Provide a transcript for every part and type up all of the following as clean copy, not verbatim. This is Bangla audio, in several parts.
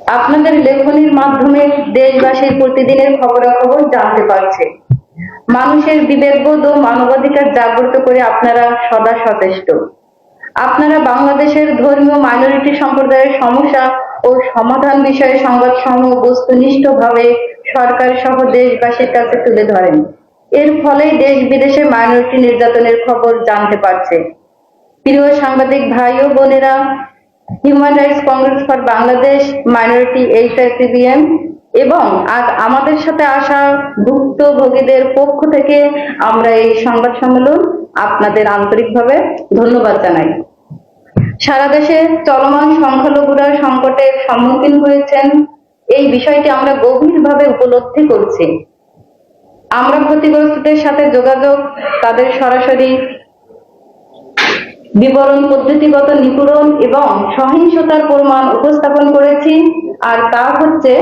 আপনাদের লেখনীর মাধ্যমে দেশবাসীর প্রতিদিনের খবরাখবর জানতে পারছে। মানুষের বিবেকবোধ ও মানবাধিকার জাগ্রত করে আপনারা সদা সচেষ্ট। আপনারা বাংলাদেশের ধর্মীয় মাইনরিটি সম্প্রদায়ের সমস্যা ও সমাধান বিষয়ে সংবাদসমূহ বস্তুনিষ্ঠভাবে সরকার সহ দেশবাসীর কাছে তুলে ধরেন। এর ফলেই দেশ বিদেশে মাইনরিটি নির্যাতনের খবর জানতে পারছে। প্রিয় সাংবাদিক ভাই ও বোনেরা, human rights congress for Bangladesh, minority HIPBM এবং আজ আমাদের সাথে আসা ভুক্তভোগীদের পক্ষ থেকে আমরা এই সংবাদ সম্মেলন আপনাদের আন্তরিকভাবে ধন্যবাদ জানাই। সারা দেশে চলমান সংখ্যালঘুরা সংকটের সম্মুখীন হয়েছেন, এই বিষয়টি আমরা গভীরভাবে উপলব্ধি করছি। আমরা ক্ষতিগ্রস্তদের সাথে যোগাযোগ, তাদের সরাসরি বিবরণ, পদ্ধতিগত নিপীড়ন এবং সহিংসতার প্রমাণ উপস্থাপন করেছি। আর তা হচ্ছে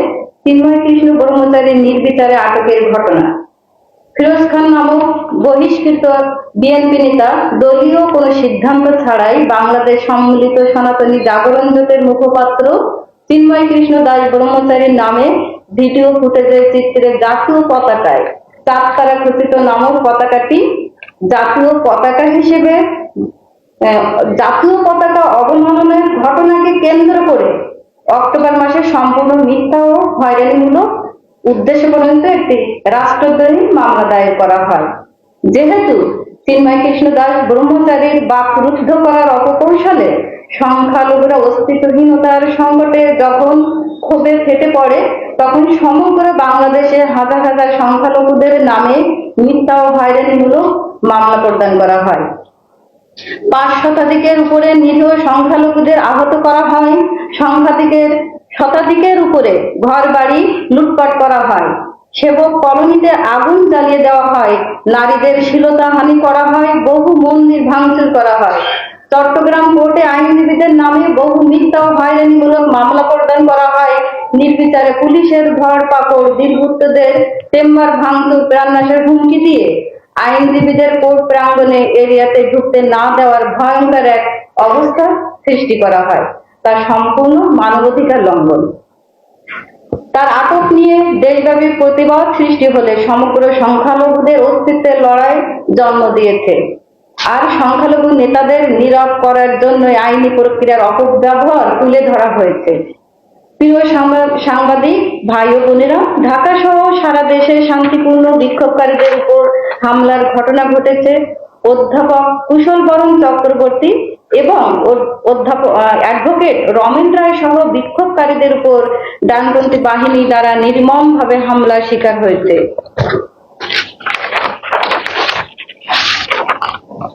চিন্ময় কৃষ্ণ ব্রহ্মচারীর নির্বিচারে আটকের ঘটনা। ফিরোজ খান নামক বহিষ্কৃত বিএনপি নেতা দলীয় কোনো সিদ্ধান্ত ছাড়াই বাংলাদেশ সম্মিলিত সনাতনী জাগরণ জোটের মুখপাত্র চিন্ময় কৃষ্ণ দাস ব্রহ্মচারীর নামে ভিডিও ফুটেজের চিত্রে জাতীয় পতাকায় চাঁদতারা খচিত নামক পতাকাটি জাতীয় পতাকা হিসেবে জাতীয় পতাকা অবমাননার ঘটনাকে কেন্দ্র করে অক্টোবর মাসে সম্পূর্ণ মিথ্যা ও হয়রানিমূলক উদ্দেশ্য পর্যন্ত একটি রাষ্ট্রদ্রোহী মামলা দায়ের করা হয়। যেহেতু চিন্ময় কৃষ্ণ দাস ব্রহ্মচারীর বাক রুদ্ধ করার অপকৌশলে সংখ্যালঘুরা অস্তিত্বহীনতার সংকটে যখন ক্ষোভে ফেটে পড়ে, তখন সমগ্র বাংলাদেশে হাজার হাজার সংখ্যালঘুদের নামে মিথ্যা ও হয়রানিমূলক মামলা প্রদান করা হয়। 5 শতাধিকের উপরে নিরীহ সংখ্যালঘুদের আহত করা হয়, শতাধিকের উপরে ঘর বাড়ি লুটপাট করা হয়, সেবক কলোনিতে আগুন জ্বালিয়ে দেওয়া হয়, নারীদের শ্লীলতাহানি করা হয়, বহু মন্দির ভাঙচুর করা হয়। চট্টগ্রাম কোর্টে আইনজীবীদের নামে বহু মিথ্যা ও হয়রানিমূলক মামলা প্রদান করা হয়। নির্বিচারে পুলিশের ধরপাকড়, দুর্বৃত্তদের চেম্বার ভাঙচুর, প্রাণনাশের হুমকি দিয়ে আইনজীবীদের কোর্ট প্রাঙ্গণে এরিয়াতে ঢুকতে না দেওয়ার ভয়ঙ্কর এক অবস্থা সৃষ্টি করা হয়। তার সম্পূর্ণ মানবাধিকার লঙ্ঘন। তার আটক নিয়ে দেশব্যাপী প্রতিবাদ সৃষ্টি হলে সমগ্র সংখ্যালঘুদের অস্তিত্বের লড়াই জন্ম দিয়েছে। আর সংখ্যালঘু নেতাদের নীরব করার জন্য আইনি প্রক্রিয়ার অপব্যবহার তুলে ধরা হয়েছে। প্রিয় সাংবাদিক ভাই ও বোনেরা, ঢাকা সহ সারা দেশে শান্তিপূর্ণ বিক্ষোভকারীদের উপর হামলার ঘটনা ঘটেছে। অধ্যাপক কুশল বরণ চক্রবর্তী এবং অ্যাডভোকেট রমেন রায় সহ বিক্ষোভকারীদের উপর ডানপন্থী বাহিনী দ্বারা নির্মমভাবে হামলার শিকার হয়েছে।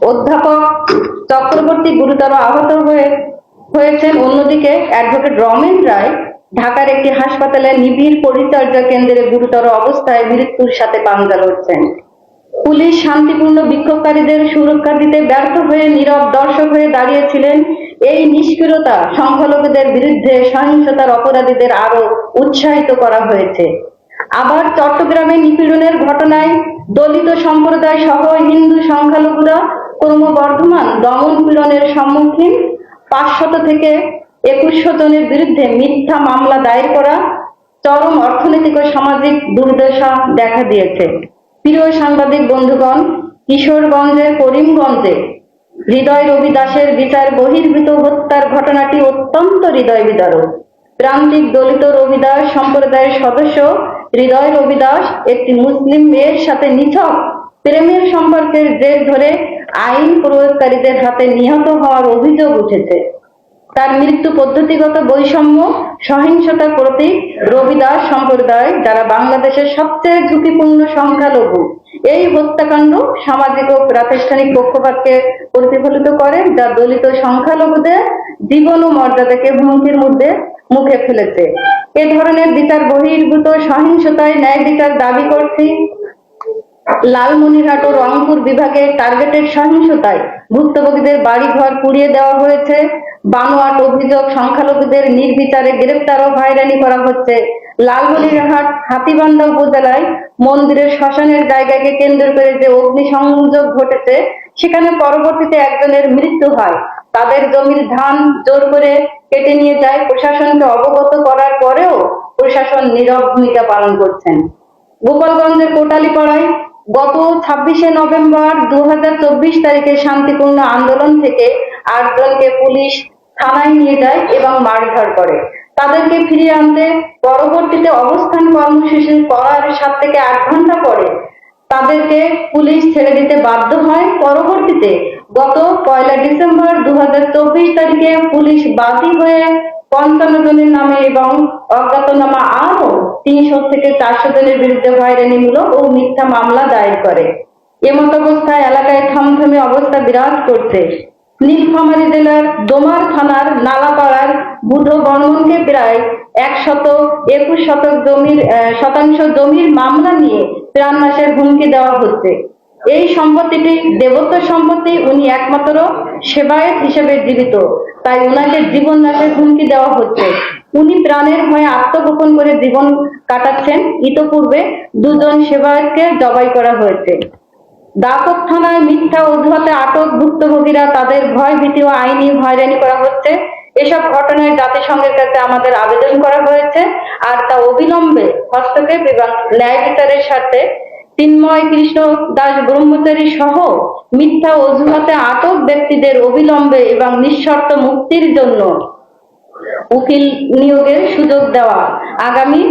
অধ্যাপক চক্রবর্তী গুরুতর আহত হয়েছেন। অন্যদিকে অ্যাডভোকেট রমেন রায় ঢাকার একটি হাসপাতালে নিবিড় পরিচর্যা কেন্দ্রে গুরুতর অবস্থায় মৃত্যুর সাথে পাঞ্জা লড়ছেন। পুলিশ শান্তিপূর্ণ বিক্ষোভকারীদের সুরক্ষা দিতে ব্যর্থ হয়ে নীরব দর্শক হয়ে দাঁড়িয়েছিলেন। এই নিষ্ক্রিয়তা সংখ্যালঘুদের বিরুদ্ধে সহিংসতার অপরাধীদের আরো উৎসাহিত করা হয়েছে। আবার চট্টগ্রামে নিপীড়নের ঘটনায় দলিত সম্প্রদায় সহ হিন্দু সংখ্যালঘুরা ক্রমবর্ধমান দমন পীড়নের সম্মুখীন। 500 থেকে 2100 জনের বিরুদ্ধে মিথ্যা মামলা দায়ের করা চরম অর্থনৈতিক ও সামাজিক দুর্দশা দেখা দিয়েছে। প্রিয় সাংবাদিক বন্ধুগণ, কিশোরগঞ্জের করিমগঞ্জে হৃদয় রবি দাসের বিচার বহির্ভূত হত্যার ঘটনাটি অত্যন্ত হৃদয় বিদারক। প্রান্তিক দলিত রবি দাস সম্প্রদায়ের সদস্য হৃদয় রবি দাস একটি মুসলিম মেয়ের সাথে নিছক প্রেমের সম্পর্কের জের ধরে আইন প্রয়োগকারীদের হাতে নিহত হওয়ার অভিযোগ উঠেছে। তার মৃত্যু পদ্ধতিগত বৈষম্য, সহিংসতার প্রতীক। রবি দাস সম্প্রদায়, যারা বাংলাদেশের সবচেয়ে ঝুঁকিপূর্ণ সংখ্যালঘু, এই হত্যাকাণ্ড সামাজিক ও প্রাতিষ্ঠানিক পক্ষপাতকে প্রতিফলিত করে, যা দলিত সংখ্যালঘুদের জীবন ও মর্যাদাকে হুমকির মুখে ফেলেছে। এ ধরনের বিচার বহির্ভূত সহিংসতায় ন্যায় বিচার দাবি করছি। লালমনিরহাট ও রংপুর বিভাগে টার্গেটেড সহিংসতায় ভুক্তভোগীদের বাড়িঘর পুড়িয়ে দেওয়া হয়েছে। বানোয়াট অভিযোগ, সংখ্যালঘুদের নির্বিচারে গ্রেপ্তার ও হয়রানি করা হচ্ছে। লালমনিরহাট হাতীবান্ধা উপজেলায় মন্দিরের শ্মশানের জায়গাকে কেন্দ্র করে যে অগ্নিসংযোগ ঘটেছে, সেখানে পরবর্তীতে একজনের মৃত্যু হয়। তাদের জমির ধান জোর করে কেটে নিয়ে যায়। প্রশাসনকে অবগত করার পরেও প্রশাসন নীরব ভূমিকা পালন করছেন। গোপালগঞ্জের কোটালীপাড়ায় গত 26শে নভেম্বর 2024 তারিখে শান্তিপূর্ণ আন্দোলন থেকে 8 জনকে পুলিশ থানায় নিয়ে যায় এবং মারধর করে। তাদেরকে ফিরিয়ে আনতে পরবর্তীতে অবস্থান কর্মসূচি করার 7 থেকে 8 ঘন্টা পরে তাদেরকে পুলিশ ছেড়ে দিতে বাধ্য হয়। পরবর্তীতে গত 1 ডিসেম্বর 2024 তারিখে পুলিশ বাদী হয়ে 55 জনের নামে এবং অজ্ঞাতনামা আরো 300 থেকে 400 জনের বিরুদ্ধে হয়রানিমূলক ও মিথ্যা মামলা দায়ের করে। এমত অবস্থায় এলাকায় থমথমে অবস্থা বিরাজ করছে। নীলফামারী জেলার দোমার থানার নালাপাড়ার বুধো বর্মনকে প্রায় 121 শতাংশ জমির মামলা নিয়ে প্রাণনাশের হুমকি দেওয়া হচ্ছে। এই সম্পত্তিটি দেবত্ব সম্পত্তি, উনি একমাত্র সেবায়েত হিসেবে জীবিত, তাই উনাকে জীবন নাশের হুমকি দেওয়া হচ্ছে। উনি প্রাণের ভয়ে আত্মগোপন করে জীবন কাটাচ্ছেন। ইতপূর্বে 2 জন সেবায়েতকে জবাই করা হয়েছে। দাপক থানায় মিথ্যা অজুহাতে আটক ভুক্তভোগীরা তাদের ভয় ভীতি ও আইনি হয়রানি করা হচ্ছে। এসব ঘটনায় জাতিসংঘের কাছে আমাদের আবেদন করা হয়েছে, আর তা অবিলম্বে হস্তক্ষেপ এবং ন্যায় বিচারের স্বার্থে চিন্ময় কৃষ্ণ দাস ব্রহ্মচারী সহ মিথ্যা অজুহাতে আটক ব্যক্তিদের অবিলম্বে এবং নিঃশর্ত মুক্তির জন্য উকিল নিয়োগের সুযোগ দেওয়া। আগামী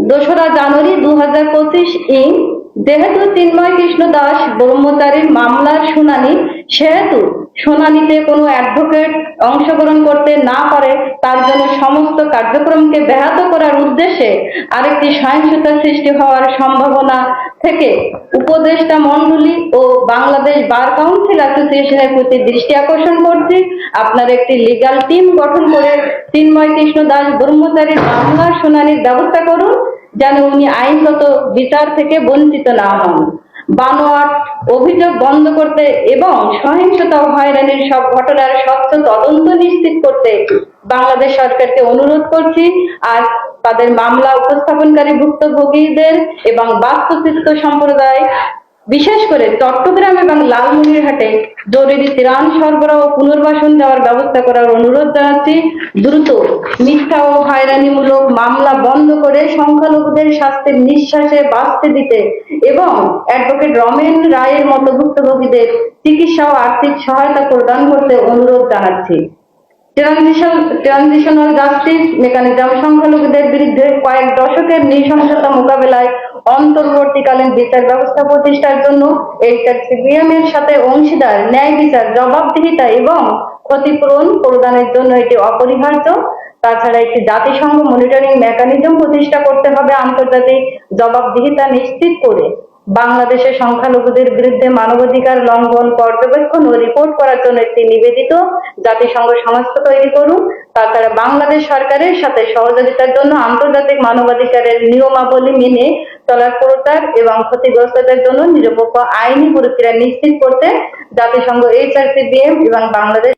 2রা জানুয়ারি 2025 যেহেতু চিন্ময় কৃষ্ণ দাস ব্রহ্মচারীর মামলার শুনানি, সেহেতু শুনানিতে কোনো অ্যাডভোকেট অংশগ্রহণ করতে না পারে, তার জন্য সমস্ত কার্যক্রমকে ব্যাহত করার উদ্দেশ্যে আরেকটি সহিংসতা সৃষ্টি হওয়ার সম্ভাবনা থেকে উপদেষ্টা মণ্ডলী ও বাংলাদেশ বার কাউন্সিল অ্যাসোসিয়েশনের প্রতি দৃষ্টি আকর্ষণ করছি। আপনার একটি লিগ্যাল টিম গঠন করে চিন্ময় কৃষ্ণ দাস ব্রহ্মচারীর মামলার শুনানির ব্যবস্থা করুন, যেন উনি আইনগত বিচার থেকে বঞ্চিত না হন। বানোয়াট অভিযোগ বন্ধ করতে এবং সহিংসতা ও হয়রানির সব ঘটনার স্বচ্ছ তদন্ত নিশ্চিত করতে বাংলাদেশ সরকারকে অনুরোধ করছি। আর তাদের মামলা উপস্থাপনকারী ভুক্তভোগীদের এবং বাস্তুচিত্ত সম্প্রদায়, বিশেষ করে চট্টগ্রাম এবং লালমনিরহাটে জরুরি ত্রাণ সরবরাহ ও পুনর্বাসন দেওয়ার ব্যবস্থা করার অনুরোধ জানাচ্ছি। দ্রুত মিথ্যা ও হয়রানিমূলক মামলা বন্ধ করে সংখ্যালঘুদের স্বাস্থ্যের নিঃশ্বাসে বাঁচতে দিতে এবং অ্যাডভোকেট রমেন রায়ের মতো ভুক্তভোগীদের চিকিৎসা ও আর্থিক সহায়তা প্রদান করতে অনুরোধ জানাচ্ছি। ট্রানজিশনাল জাস্টিস মেকানিজম সংখ্যালঘুদের বিরুদ্ধে কয়েক দশকের নৃশংসতা মোকাবেলায় অন্তর্বর্তীকালীন বিচার ব্যবস্থা প্রতিষ্ঠার জন্য HRCBM এর সাথে অংশীদার, ন্যায় বিচার, জবাবদিহিতা এবং ক্ষতিপূরণ প্রদানের জন্য এটি অপরিহার্য। তাছাড়া একটি জাতিসংঘ মনিটরিং মেকানিজম প্রতিষ্ঠা করতে হবে আন্তর্জাতিক জবাবদিহিতা নিশ্চিত করে। বাংলাদেশের সংখ্যালঘুদের বিরুদ্ধে মানবাধিকার লঙ্ঘন পর্যবেক্ষণ ও রিপোর্ট করার জন্য একটি নিবেদিত জাতিসংঘ সংস্থা তৈরি করুন। তাছাড়া বাংলাদেশ সরকারের সাথে সহযোগিতার জন্য আন্তর্জাতিক মানবাধিকারের নিয়মাবলী মেনে চলার প্রচার এবং ক্ষতিগ্রস্তদের জন্য নিরপেক্ষ আইনি প্রক্রিয়া নিশ্চিত করতে জাতিসংঘ HRCBM এবং বাংলাদেশ